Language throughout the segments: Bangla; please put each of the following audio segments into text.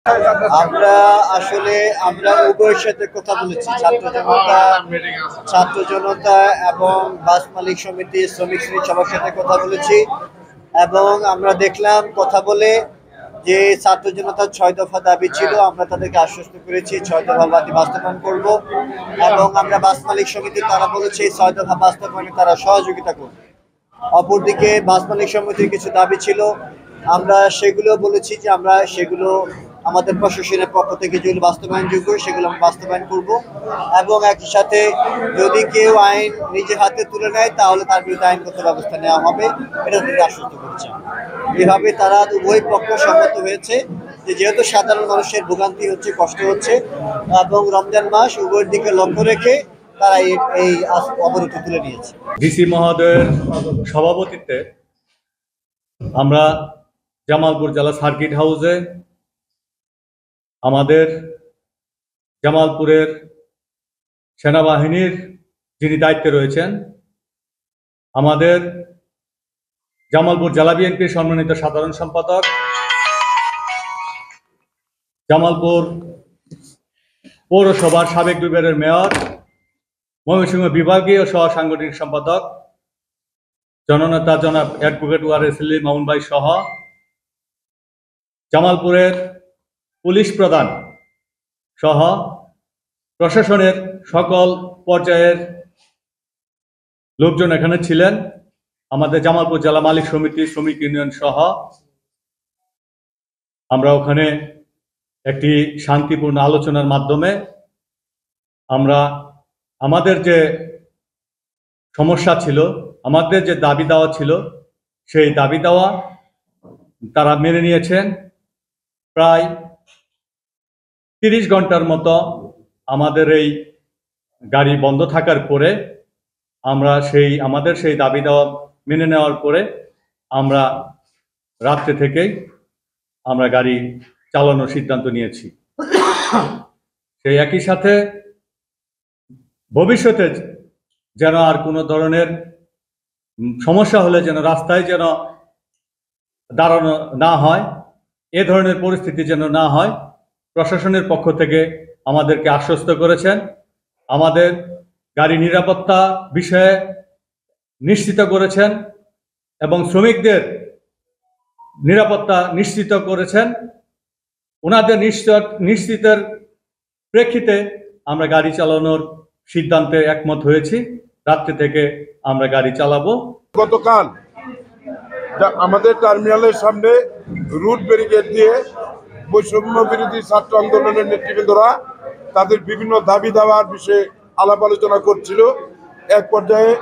আমরা আসলে আমরা উভয়ের সাথে কথা বলেছি, ছাত্র জনতা এবং বাস মালিক সমিতি, শ্রমিক শ্রেণী সবার সাথে কথা বলেছি এবং আমরা দেখলাম কথা বলে যে ছাত্র জনতার 6 দফা দাবি ছিল, আমরা তাদেরকে আশ্বস্ত করেছি 6 দফা দাবি বাস্তবায়ন করব এবং আমরা বাস মালিক সমিতি তারা বলেছে 6 দফা বাস্তবায়নে তারা সহযোগিতা করবে। অপরদিকে বাস মালিক সমিতির কিছু দাবি ছিল, আমরা সেগুলো বলেছি যে আমরা সেগুলো আমাদের প্রশাসনের পক্ষ থেকে যেগুলো বাস্তবায়নযোগ্য সেগুলো আমরা বাস্তবায়ন করব এবং একই সাথে যদি কেউ আইন নিজে হাতে তুলে নেয় তাহলে তার বিরুদ্ধে আইনগত ব্যবস্থা নেওয়া হবে, এটা তাদের আশ্বস্ত করছে। এভাবে তারা উভয় পক্ষ সম্মত হয়েছে যে যেহেতু সাধারণ মানুষের ভোগান্তি হচ্ছে, কষ্ট হচ্ছে এবং রমজান মাস উভয়ের দিকে লক্ষ্য রেখে তারা এই অবরোধ তুলে নিয়েছে। ডিসি মহোদয়ের সভাপতিত্বে আমরা জামালপুর জেলা সার্কিট হাউসে আমাদের জামালপুরের সেনাবাহিনীর যিনি দায়িত্বে রয়েছেন, আমাদের জামালপুর জেলা বিএনপির সম্মানিত সাধারণ সম্পাদক, জামালপুর পৌরসভার সাবেক দুইবারের মেয়র, ময়মনসিংহ বিভাগীয় সহ সাংগঠনিক সম্পাদক জননেতা জনাব অ্যাডভোকেট ওয়ারেস আলী মামুন ভাই সহ জামালপুরের পুলিশ প্রধান সহ প্রশাসনের সকল পর্যায়ের লোকজন এখানে ছিলেন। আমাদের জামালপুর জেলা মালিক সমিতি, শ্রমিক ইউনিয়ন সহ আমরা ওখানে একটি শান্তিপূর্ণ আলোচনার মাধ্যমে আমরা আমাদের যে সমস্যা ছিল, আমাদের যে দাবি দেওয়া ছিল, সেই দাবি দেওয়া তারা মেনে নিয়েছেন। প্রায় 30 ঘন্টার মতো আমাদের এই গাড়ি বন্ধ থাকার পরে আমরা আমাদের সেই দাবি দেওয়া মেনে নেওয়ার পরে আমরা রাত্রে থেকেই আমরা গাড়ি চালানোর সিদ্ধান্ত নিয়েছি। সেই একই সাথে ভবিষ্যতে যেন আর কোনো ধরনের সমস্যা হলে যেন রাস্তায় যেন দাঁড়ানো না হয়, এ ধরনের পরিস্থিতি যেন না হয়, প্রশাসনের পক্ষ থেকে আমাদেরকে আশ্বস্ত করেছেন। আমাদের গাড়ি নিরাপত্তা বিষয়ে নিশ্চিত করেছেন এবং শ্রমিকদের নিরাপত্তা নিশ্চিত করেছেন। ওনাদের নিশ্চিতের প্রেক্ষিতে আমরা গাড়ি চালানোর সিদ্ধান্তে একমত হয়েছি। রাত্রি থেকে আমরা গাড়ি চালাবো। গতকাল আমাদের টার্মিনালের সামনে রুট ব্যারিকেড দিয়ে বৈষম্য বিরোধী ছাত্র আন্দোলনের নেতৃবৃন্দরা তাদের বিভিন্ন দাবি দাওয়ার বিষয়ে আলাপ আলোচনা করছিল। এক পর্যায়ে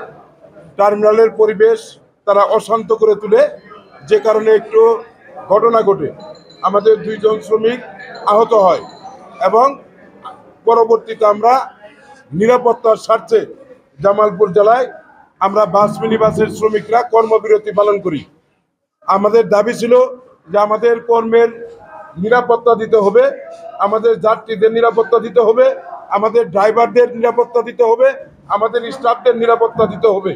টার্মিনালের পরিবেশ তারা অশান্ত করে তুলে, যে কারণে একটু ঘটনা ঘটে, আমাদের 2 জন শ্রমিক আহত হয় এবং পরবর্তীতে আমরা নিরাপত্তার স্বার্থে জামালপুর জেলায় আমরা বাস মিনি বাসের শ্রমিকরা কর্মবিরতি পালন করি। আমাদের দাবি ছিল যে আমাদের কর্মের নিরাপত্তা দিতে হবে, আমাদের যাত্রীদের নিরাপত্তা দিতে হবে, আমাদের ড্রাইভারদের নিরাপত্তা দিতে হবে, আমাদের স্টাফদের নিরাপত্তা দিতে হবে।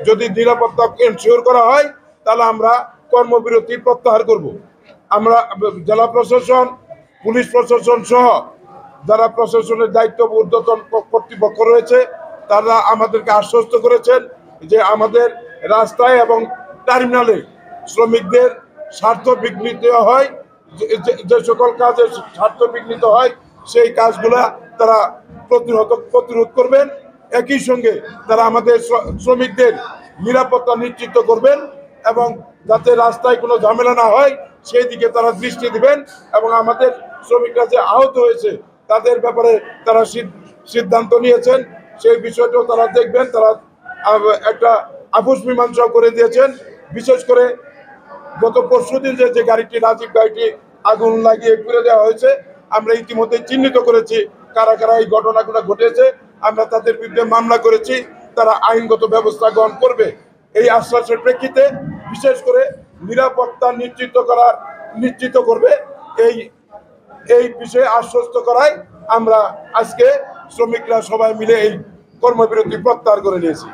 যদি নিরাপত্তা এনশিওর করা হয় তাহলে আমরা কর্মবিরতি প্রত্যাহার করব। আমরা জেলা প্রশাসন, পুলিশ প্রশাসন সহ যারা প্রশাসনের দায়িত্ব ঊর্ধ্বতন কর্তৃপক্ষ রয়েছে তারা আমাদেরকে আশ্বস্ত করেছেন যে আমাদের রাস্তায় এবং টার্মিনালে শ্রমিকদের স্বার্থ বিঘ্নিত হয়, যে সকল কাজে স্বার্থ বিঘ্নিত হয় সেই কাজগুলা তারা প্রতিরোধ করবেন। একই সঙ্গে তারা আমাদের শ্রমিকদের নিরাপত্তা নিশ্চিত করবেন এবং যাতে রাস্তায় কোনো ঝামেলা না হয় সেই দিকে তারা দৃষ্টি দিবেন এবং আমাদের শ্রমিকরা যে আহত হয়েছে তাদের ব্যাপারে তারা সিদ্ধান্ত নিয়েছেন, সেই বিষয়টাও তারা দেখবেন। তারা একটা আপোষ মীমাংসা করে দিয়েছেন। বিশেষ করে গত পরশুদিন যে গাড়িটি, রাজীব গাড়িটি আগুন লাগিয়ে পুড়ে দেওয়া হয়েছে, আমরা ইতিমধ্যে চিহ্নিত করেছি কারা কারা এই ঘটনাগুলো ঘটেছে। আমরা তাদের বিরুদ্ধে মামলা করেছি, তারা আইনগত ব্যবস্থা গ্রহণ করবে। এই আশ্বাসের প্রেক্ষিতে বিশেষ করে নিরাপত্তা নিশ্চিত করবে এই বিষয়ে আশ্বস্ত করায় আমরা আজকে শ্রমিকরা সবাই মিলে এই কর্মবিরতি প্রত্যাহার করে নিয়েছি।